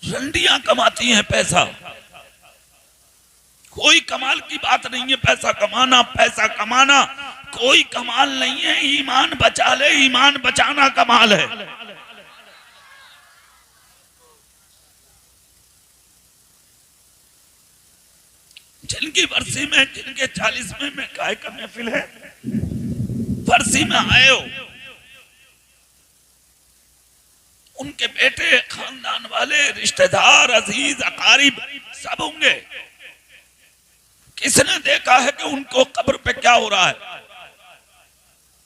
رنڈیاں کماتی ہیں پیسہ, کوئی کمال کی بات نہیں ہے. پیسہ کمانا کوئی کمال نہیں ہے. ایمان بچا لے, ایمان بچانا کمال ہے. جن کی برسی میں, جن کے 40ویں میں گائے کا محفل ہے, برسی میں آئے ہو, ان کے بیٹے, خاندان والے, رشتہ دار, عزیز, اقارب سب ہوں گے. کس نے دیکھا ہے کہ ان کو قبر پہ کیا ہو رہا ہے؟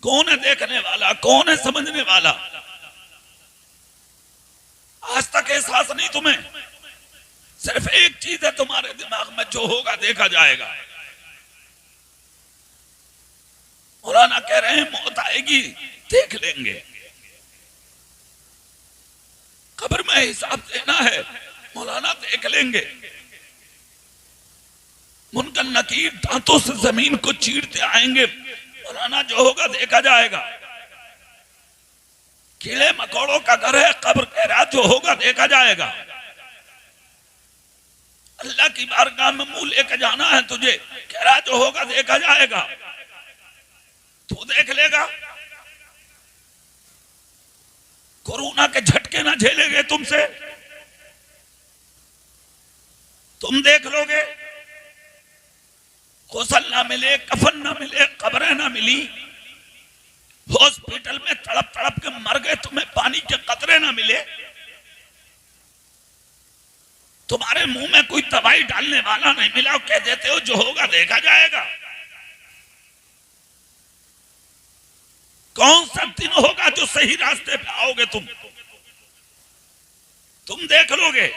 کون ہے دیکھنے والا, کون ہے سمجھنے والا؟ آج تک احساس نہیں تمہیں. صرف ایک چیز ہے تمہارے دماغ میں, جو ہوگا دیکھا جائے گا. مولانا کہہ رہے ہیں موت آئے گی, دیکھ لیں گے. قبر میں حساب دینا ہے, مولانا دیکھ لیں گے. منکر نکیر دانتوں سے زمین کو چیرتے آئیں گے, مولانا جو ہوگا دیکھا جائے گا. کیڑے مکوڑوں کا گھر ہے قبر, کہہ رہا جو ہوگا دیکھا جائے گا. اللہ کی بارگاہ میں منہ لے کے جانا ہے تجھے, کہہ رہا جو ہوگا دیکھا جائے گا. تو دیکھ لے گا. کورونا کے جھٹکے نہ جھیلے گے تم سے, تم دیکھ لو گے. غسل نہ ملے, کفن نہ ملے, قبریں نہ ملی, ہاسپٹل میں تڑپ تڑپ کے مر گئے, تمہیں پانی کے قطرے نہ ملے. تمہارے منہ میں کوئی دوائی ڈالنے والا نہیں ملا, کہہ دیتے ہو جو ہوگا دیکھا جائے گا. کون سا دن ہوگا جو صحیح راستے پہ آؤ گے تم دیکھ لو گے.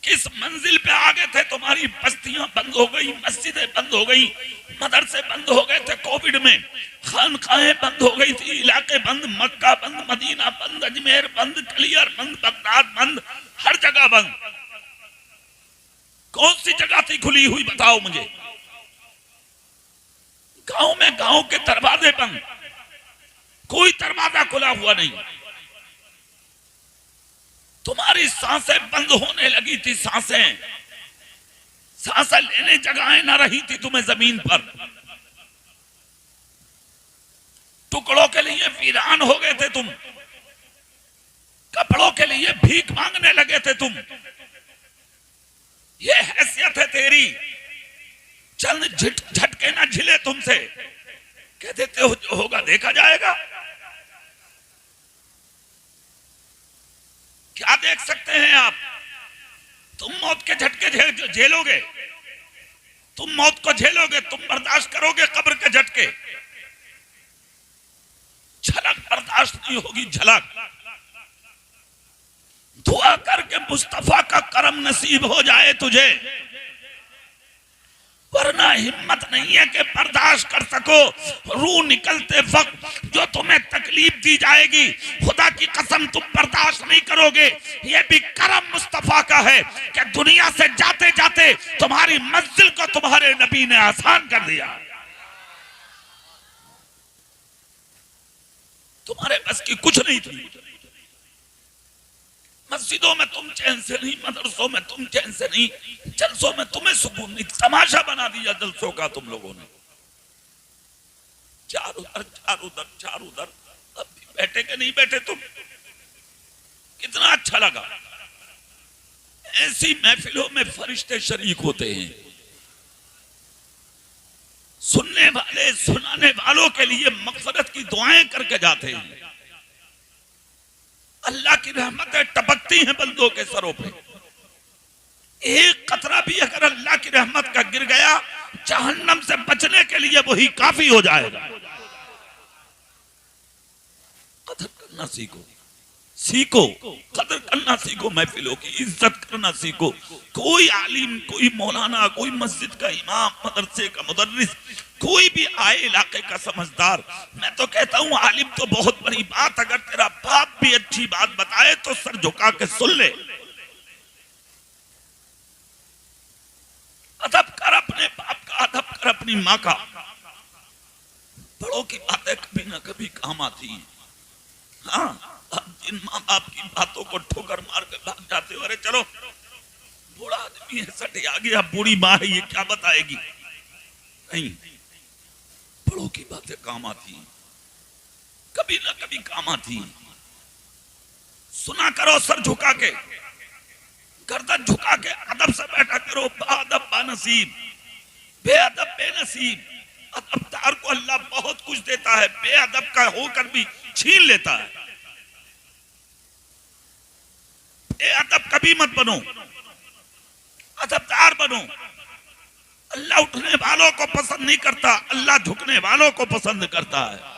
کس منزل پہ آ گئے تھے تمہاری بستیاں بند ہو گئی، مسجدیں بند ہو گئی، مدرسے بند ہو گئے تھے کووڈ میں، خانقاہیں بند ہو گئی تھی، علاقے بند، مکہ بند، مدینہ بند، اجمیر بند، کلیئر بند، بغداد بند، ہر جگہ بند. کون سی جگہ تھی کھلی ہوئی بتاؤ مجھے؟ گاؤں میں گاؤں کے دروازے بند، کوئی دروازہ کھلا ہوا نہیں. تمہاری سانسیں بند ہونے لگی تھی، سانسیں لینے جگہیں نہ رہی تھی تمہیں زمین پر. ٹکڑوں کے لیے ویران ہو گئے تھے تم، کپڑوں کے لیے بھیک مانگنے لگے تھے تم. یہ حیثیت ہے تیری، چند جھٹکے نہ جھلے تم سے، کہہ دیتے ہو جو ہوگا دیکھا جائے گا. کیا دیکھ سکتے ہیں آپ؟ تم موت کے جھٹکے جھیلو گے، تم موت کو جھیلو گے، تم برداشت کرو گے قبر کے جھٹکے. جھلک برداشت نہیں ہوگی، جھلک. دعا کر کے مصطفیٰ کا کرم نصیب ہو جائے تجھے، ورنہ ہمت نہیں ہے کہ برداشت کر سکو. روح نکلتے وقت جو تمہیں تکلیف دی جائے گی، خدا کی قسم تم برداشت نہیں کرو گے. یہ بھی کرم مصطفیٰ کا ہے کہ دنیا سے جاتے جاتے تمہاری منزل کو تمہارے نبی نے آسان کر دیا. تمہارے بس کی کچھ نہیں تھی. مسجدوں میں تم چین سے نہیں، مدرسوں میں تم چین سے نہیں، جلسوں میں تمہیں سکون نہیں. تماشا بنا دیا جلسوں کا تم لوگوں نے. چار ادھر. اب بھی بیٹھے کہ نہیں بیٹھے تم؟ کتنا اچھا لگا. ایسی محفلوں میں فرشتے شریک ہوتے ہیں. سننے والے سنانے والوں کے لیے مغفرت کی دعائیں کر کے جاتے ہیں. اللہ کی رحمتیں ٹپکتی ہیں بندوں کے سروں پہ. ایک قطرہ بھی اگر اللہ کی رحمت کا گر گیا، جہنم سے بچنے کے لیے وہی کافی ہو جائے گا. قدر کرنا سیکھو، قدر کرنا سیکھو، محفلوں کی عزت کرنا سیکھو. کوئی عالم، کوئی مولانا، کوئی مسجد کا امام، مدرسے کا مدرس، کوئی بھی آئے علاقے کا سمجھدار، میں تو کہتا ہوں عالم تو بہت بڑی بات، اگر تیرا باپ بھی اچھی بات بتائے تو سر جھکا کے سن لے. ادب کر اپنے باپ کا، ادب کر اپنی ماں کا. بڑوں کی باتیں کبھی نہ کبھی کام آتی ہیں. ہاں، جن ماں باپ کی باتوں کو ٹھوکر مار کے بھاگ جاتے ہو، ارے چلو بوڑھا آدمی ہے، سٹے آ گیا، بوڑھی ماں ہے، یہ کیا بتائے گی. نہیں، بڑوں کی باتیں کام آتی ہیں، کبھی نہ کبھی کام آتی ہیں. سنا کرو سر جھکا کے، گردن جھکا کے ادب سے بیٹھا کرو. با ادب با نصیب، بے ادب بے نصیب. ادبدار کو اللہ بہت کچھ دیتا ہے، بے ادب کا ہو کر بھی چھین لیتا ہے. بے ادب کبھی مت بنو، ادبدار بنو. اللہ اٹھنے والوں کو پسند نہیں کرتا، اللہ جھکنے والوں کو پسند کرتا ہے.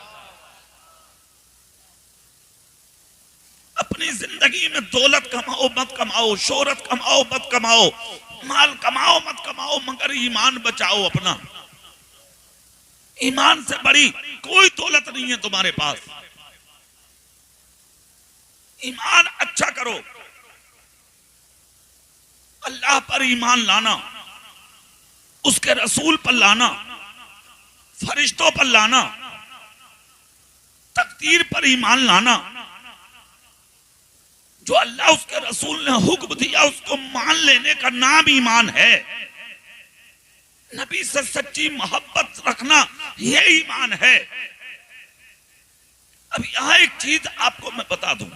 اپنی زندگی میں دولت کماؤ مت کماؤ، شہرت کماؤ مت کماؤ، مال کماؤ مت کماؤ، مگر ایمان بچاؤ اپنا. ایمان سے بڑی کوئی دولت نہیں ہے تمہارے پاس. ایمان اچھا کرو. اللہ پر ایمان لانا، اس کے رسول پر لانا، فرشتوں پر لانا، تقدیر پر ایمان لانا. جو اللہ اس کے رسول نے حکم دیا اس کو مان لینے کا نام ایمان ہے. نبی سے سچی محبت رکھنا یہ ایمان ہے. اب یہاں ایک چیز آپ کو میں بتا دوں،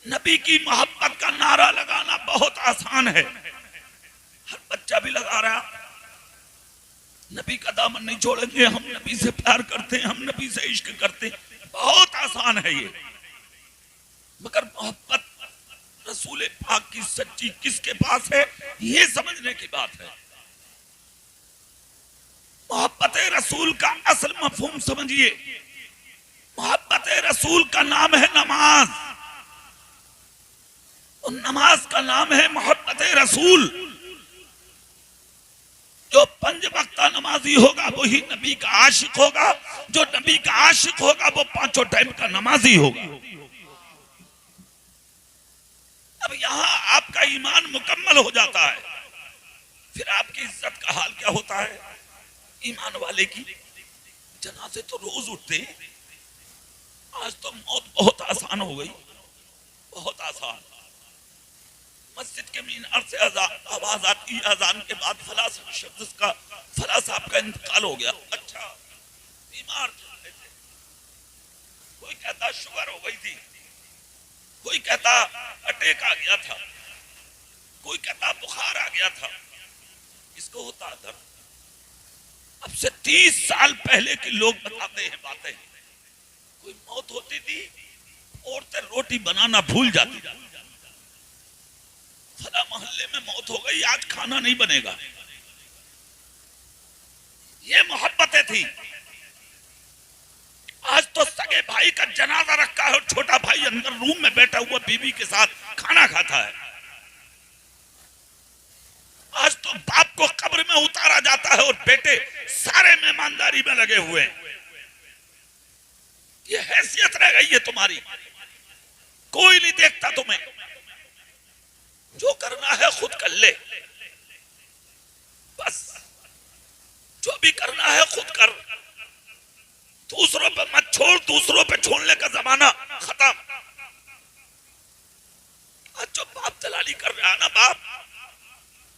نبی کی محبت کا نعرہ لگانا بہت آسان ہے، ہر بچہ بھی لگا رہا. نبی کا دامن نہیں چھوڑیں گے، ہم نبی سے پیار کرتے ہیں، ہم نبی سے عشق کرتے ہیں. بہت آسان ہے یہ، مگر محبت رسول پاک کی سچی کس کے پاس ہے یہ سمجھنے کی بات ہے. محبت رسول کا اصل مفہوم سمجھیے. محبت رسول کا نام ہے نماز. اور نماز کا نام ہے محبت رسول. جو 5 وقتہ نمازی ہوگا وہی نبی کا عاشق ہوگا. جو نبی کا عاشق ہوگا وہ 5 ٹائم کا نمازی ہوگا. اب یہاں آپ کا ایمان مکمل ہو جاتا ہے، پھر آپ کی عزت کا حال کیا ہوتا ہے؟ ایمان والے کی جنازے تو روز اٹھتے ہیں. آج تو موت بہت آسان ہو گئی، بہت آسان. مسجد کے مینار سے آواز آتی ہے اذان کے بعد فلاں شخص کا، فلاں صاحب کا انتقال ہو گیا. اچھا، بیمار تھے، کوئی کہتا شوگر ہو گئی تھی، کوئی کہتا اٹیک آ گیا تھا، کوئی کہتا بخار آ گیا تھا. اس کو ہوتا تھا. اب سے 30 سال پہلے کے لوگ بتاتے ہیں باتیں. کوئی موت ہوتی تھی، عورتیں روٹی بنانا بھول جاتی. فلاں محلے میں موت ہو گئی، آج کھانا نہیں بنے گا. یہ محبتیں تھی. آج تو سگے بھائی کا جنازہ رکھا ہے اور چھوٹا بھائی اندر روم میں بیٹھا ہوا بیوی کے ساتھ کھانا کھاتا ہے. آج تو باپ کو قبر میں اتارا جاتا ہے اور بیٹے سارے مہمانداری میں لگے ہوئے ہیں. یہ حیثیت رہ گئی ہے تمہاری، کوئی نہیں دیکھتا تمہیں. جو کرنا ہے خود کر لے، بس جو بھی کرنا ہے خود کر. دوسروں پہ مت چھوڑ، دوسروں پہ چھوڑنے کا زمانہ ختم. آج جو باپ دلالی کر رہا ہے نا، باپ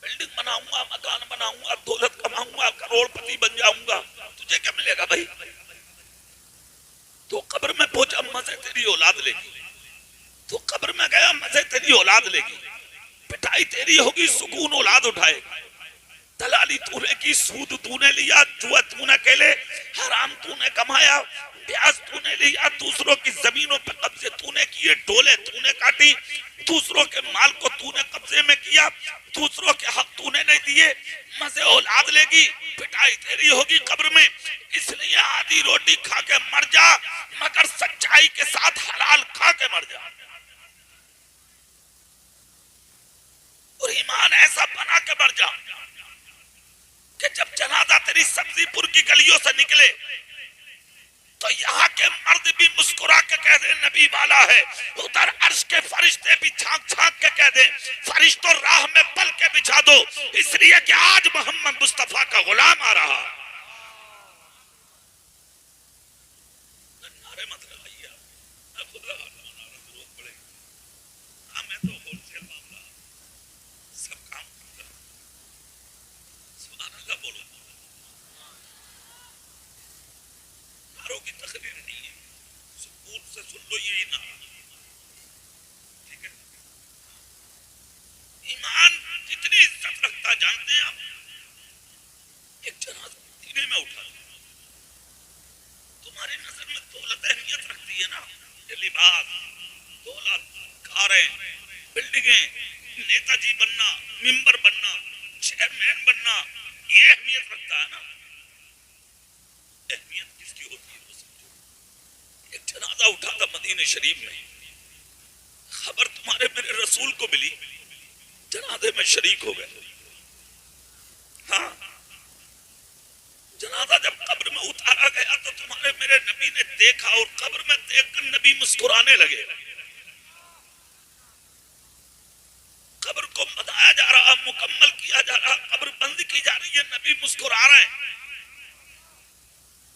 بلڈنگ بناؤں گا، مکان بناؤں گا، دولت کماؤں گا، کروڑ پتی بن جاؤں گا، تجھے کیا ملے گا بھائی؟ تو قبر میں پہنچا مزے تیری اولاد لے گی. تو قبر میں گیا مزے تیری اولاد لے گی. پٹائی تیری ہوگی، سکون اولاد اٹھائے گی. دلالی تو نے کی، سود تو نے لیا، جوا تو نے کھیلے، حرام تو نے کمایا، بیاج تو نے لیا، دوسروں کی زمینوں پہ قبضے تو نے کیے، ڈولے تو نے کاٹی، دوسروں کے مال کو تو نے قبضے میں کیا، دوسروں کے حق تو نے نہیں دیے. مزے اولاد لے گی، پٹائی تیری ہوگی قبر میں. اس لیے آدھی روٹی کھا کے مر جا، مگر سچائی کے ساتھ حلال کھا کے مر جا. اور ایمان ایسا بنا کے مر جا کہ جب جنازہ تیری سبزی پور کی گلیوں سے نکلے تو یہاں کے مرد بھی مسکرا کے کہہ دیں نبی والا ہے. ادھر عرش کے فرشتے بھی جھانک جھانک کے کہہ دیں فرشتوں راہ میں پل کے بچھا دو، اس لیے کہ آج محمد مصطفیٰ کا غلام آ رہا. نعرے مت لگائیے، میں خود لگا رہا ہوں نعرہ، ضرورت پڑے گی. میں تو ہول سیل معاملہ سب کام کرتا ہوں. سبحان اللہ بولو. نعروں کی تقریر نہیں ہے، سکون سے سن لو. یہی نعرہ ٹھیک ہے. ایمان جتنی عزت رکھتا جانتے ہیں آپ. ایک جنازہ مدینے میں اٹھا، تمہاری نظر میں دولت اہمیت رکھتی ہے نا. یہ لباس، دولت، کاریں، بلڈنگیں، نیتا جی بننا، ممبر بننا، چیئرمین بننا، یہ اہمیت رکھتا ہے نا. اہمیت کس کی ہوتی ہے وہ سمجھو. ایک جنازہ اٹھا تھا مدینہ شریف میں، خبر تمہارے میرے رسول کو ملی، جنازے میں شریک ہو گئے. ہاں، جنازہ جب قبر میں اتارا گیا تو تمہارے میرے نبی نے دیکھا اور قبر میں دیکھ کر نبی مسکرانے لگے. قبر کو بتایا جا رہا، مکمل کیا جا رہا، قبر بند کی جا رہی ہے، نبی مسکرا رہے ہیں.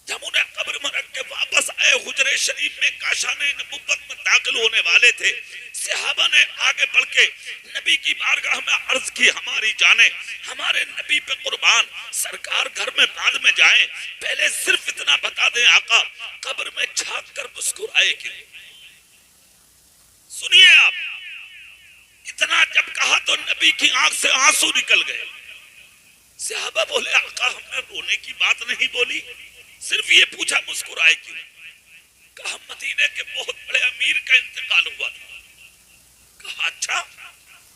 جب انہیں قبر میں رکھ کے واپس آئے حجرے شریف میں کاشان نبوت میں داخل ہونے والے تھے، صحابہ نے آگے بڑھ کے نبی کی بارگاہ میں عرض کی ہماری جانیں ہمارے نبی پہ قربان، سرکار گھر میں بعد میں جائیں، پہلے صرف اتنا بتا دیں آقا قبر میں جھانک کر مسکرائے کیوں. سنیے آپ، اتنا جب کہا تو نبی کی آنکھ سے آنسو نکل گئے. صحابہ بولے آقا ہم نے رونے کی بات نہیں بولی، صرف یہ پوچھا مسکرائے کیوں. کہا مدینے کے بہت بڑے امیر کا انتقال ہوا تھا. کہا اچھا.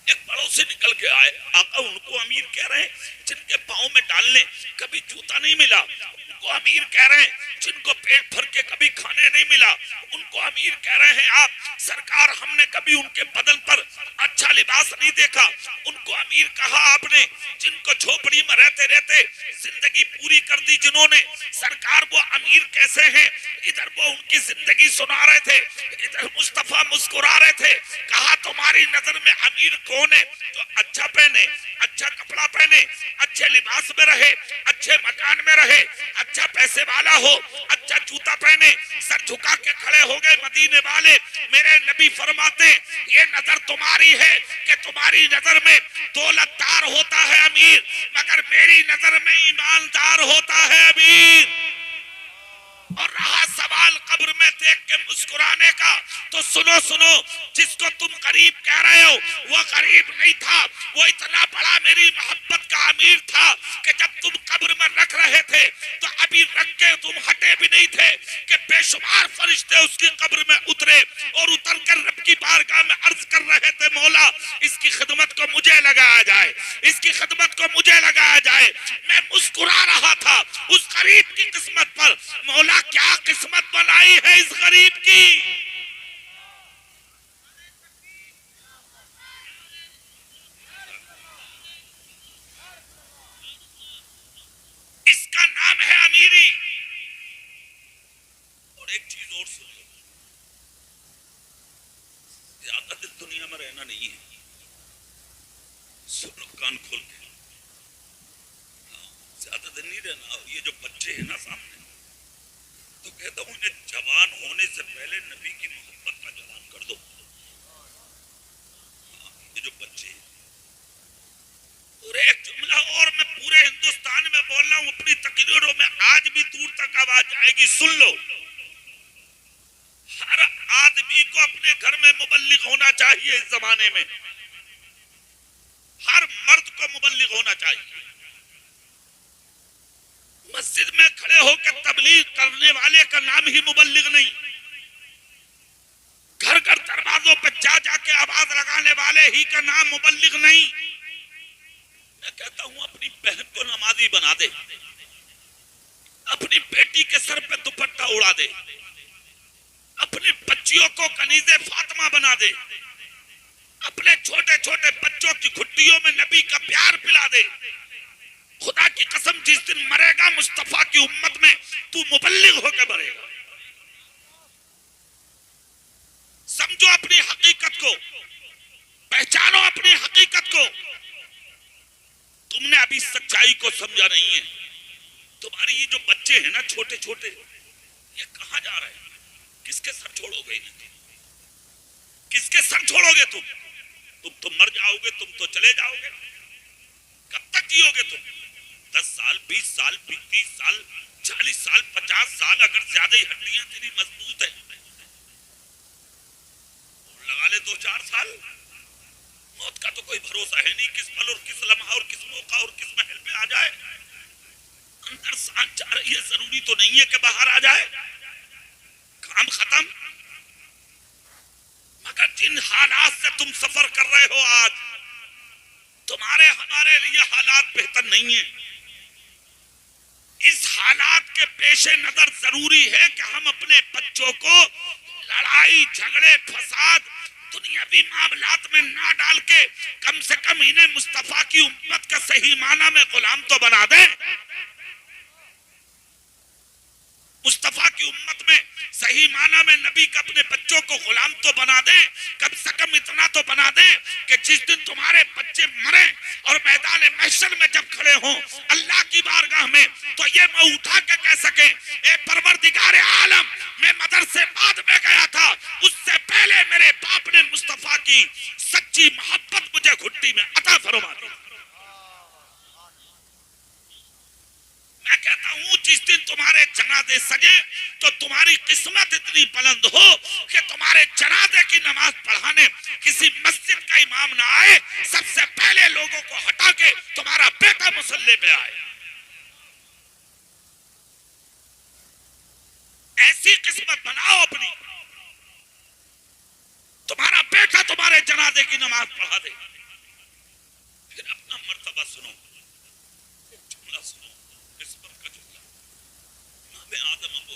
ایک پڑوسی نکل کے آئے، آقا ان کو امیر کہہ رہے ہیں جن کے پاؤں میں ڈالنے کبھی جوتا نہیں ملا، ان کو امیر کہہ رہے ہیں جن کو پیٹ بھر کے کبھی کھانے نہیں ملا ان کو امیر کہہ رہے ہیں آپ سرکار. ہم نے کبھی ان کے بدن پر اچھا لباس نہیں دیکھا, ان کو امیر کہا آپ نے. جن کو جھوپڑی میں رہتے رہتے زندگی پوری کر دی جنہوں نے, سرکار وہ امیر کیسے ہیں؟ ادھر وہ ان کی زندگی سنا رہے تھے, ادھر مصطفیٰ مسکرا رہے تھے. کہا تمہاری نظر میں امیر کون ہے؟ جو اچھا پہنے, اچھا کپڑا پہنے, اچھے لباس میں رہے, اچھے مکان میں رہے, اچھا پیسے والا ہو, اچھا جوتا پہنے. سر جھکا کے کھڑے ہو گئے مدینے والے. میرے نبی فرماتے ہیں یہ نظر تمہاری ہے کہ تمہاری نظر میں دولت دار ہوتا ہے امیر, مگر میری نظر میں ایماندار ہوتا ہے امیر. اور رہا سوال قبر میں دیکھ کے مسکرانے کا, تو سنو جس کو تم غریب کہہ رہے ہو وہ غریب نہیں تھا, وہ اتنا بڑا میری محبت کا امیر تھا کہ جب تم قبر میں رکھ رہے تھے تو ابھی رکھ کے تم ہٹے بھی نہیں تھے کہ بے شمار فرشتے اس کی قبر میں اترے اور اتر کر رب کی بارگاہ میں عرض کر رہے تھے مولا اس کی خدمت کو مجھے لگایا جائے, اس کی خدمت کو مجھے لگایا جائے. میں مسکرا رہا تھا اس غریب کی قسمت پر. مولا کیا قسمت بنائی ہے اس غریب کی. اس کا نام ہے امیری. اور ایک چیز اور سن لو, زیادہ دن دنیا میں رہنا نہیں ہے. سن لو کان کھول کے, زیادہ دن نہیں رہنا. یہ جو بچے ہیں نا سامنے, تو کہتا ہوں انہیں جوان ہونے سے پہلے نبی کی محبت کا جوان کر دو. یہ جو بچے ہیں, اور ایک جملہ اور میں پورے ہندوستان میں بول رہا ہوں, اپنی تقریروں میں آج بھی دور تک آواز جائے گی, سن لو. ہر آدمی کو اپنے گھر میں مبلغ ہونا چاہیے. اس زمانے میں ہر مرد کو مبلغ ہونا چاہیے. مسجد میں کھڑے ہو کے تبلیغ کرنے والے کا نام ہی مبلغ نہیں. گھر گھر دروازوں پہ جا کے آواز لگانے والے ہی کا نام مبلغ نہیں. میں کہتا ہوں اپنی بہن کو نمازی بنا دے, اپنی بیٹی کے سر پہ دوپٹہ اڑا دے, اپنی بچیوں کو کنیز فاطمہ بنا دے, اپنے چھوٹے چھوٹے بچوں کی گھٹیوں میں نبی کا پیار پلا دے. خدا کی قسم جس دن مرے گا مصطفیٰ کی امت میں تو مبلغ ہو کے مرے گا. سمجھو اپنی حقیقت کو, پہچانو اپنی حقیقت کو. تم نے ابھی سچائی کو سمجھا نہیں ہے. تمہاری یہ جو بچے ہیں نا چھوٹے چھوٹے, یہ کہاں جا رہے ہیں؟ کس کے سر چھوڑو گے انہیں؟ کس کے سر چھوڑو گے تم تو مر جاؤ گے, تم تو چلے جاؤ گے. کب تک جیو گے تم؟ 10 سال 20 سال 30 سال 40 سال 50 سال, اگر زیادہ ہی ہڈیاں تیری مضبوط ہیں لگا لے 2-4 سال. موت کا تو کوئی بھروسہ ہے نہیں, کس پل اور کس لمحہ اور کس موقع اور کس محل پہ آ جائے. اندر سانس جا رہی ہے, ضروری تو نہیں ہے کہ باہر آ جائے. کام ختم. مگر جن حالات سے تم سفر کر رہے ہو آج, تمہارے ہمارے لیے حالات بہتر نہیں ہیں. اس حالات کے پیش نظر ضروری ہے کہ ہم اپنے بچوں کو لڑائی جھگڑے فساد دنیاوی معاملات میں نہ ڈال کے کم سے کم انہیں مصطفیٰ کی امت کا صحیح معنی میں غلام تو بنا دیں. مصطفیٰ کی امت میں صحیح معنی میں نبی کا اپنے بچوں کو غلام تو بنا دیں. کم سے کم اتنا تو بنا دیں کہ جس دن تمہارے بچے مریں اور میدان محشر میں جب کھڑے ہوں اللہ کی بارگاہ میں, تو یہ میں اٹھا کے کہہ سکیں اے پروردگار عالم, میں مدرسے بعد میں گیا تھا, اس سے پہلے میرے باپ نے مصطفیٰ کی سچی محبت مجھے گھٹی میں عطا فرما دی. میں کہتا ہوں جس دن تمہارے جنازے سجے تو تمہاری قسمت اتنی بلند ہو کہ تمہارے جنازے کی نماز پڑھانے کسی مسجد کا امام نہ آئے, سب سے پہلے لوگوں کو ہٹا کے تمہارا بیٹا مصلی پہ آئے. ایسی قسمت بناؤ اپنی, تمہارا بیٹا تمہارے جنازے کی نماز پڑھا دے. پھر اپنا مرتبہ سنو, جملہ سنو, آدم ابو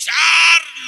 4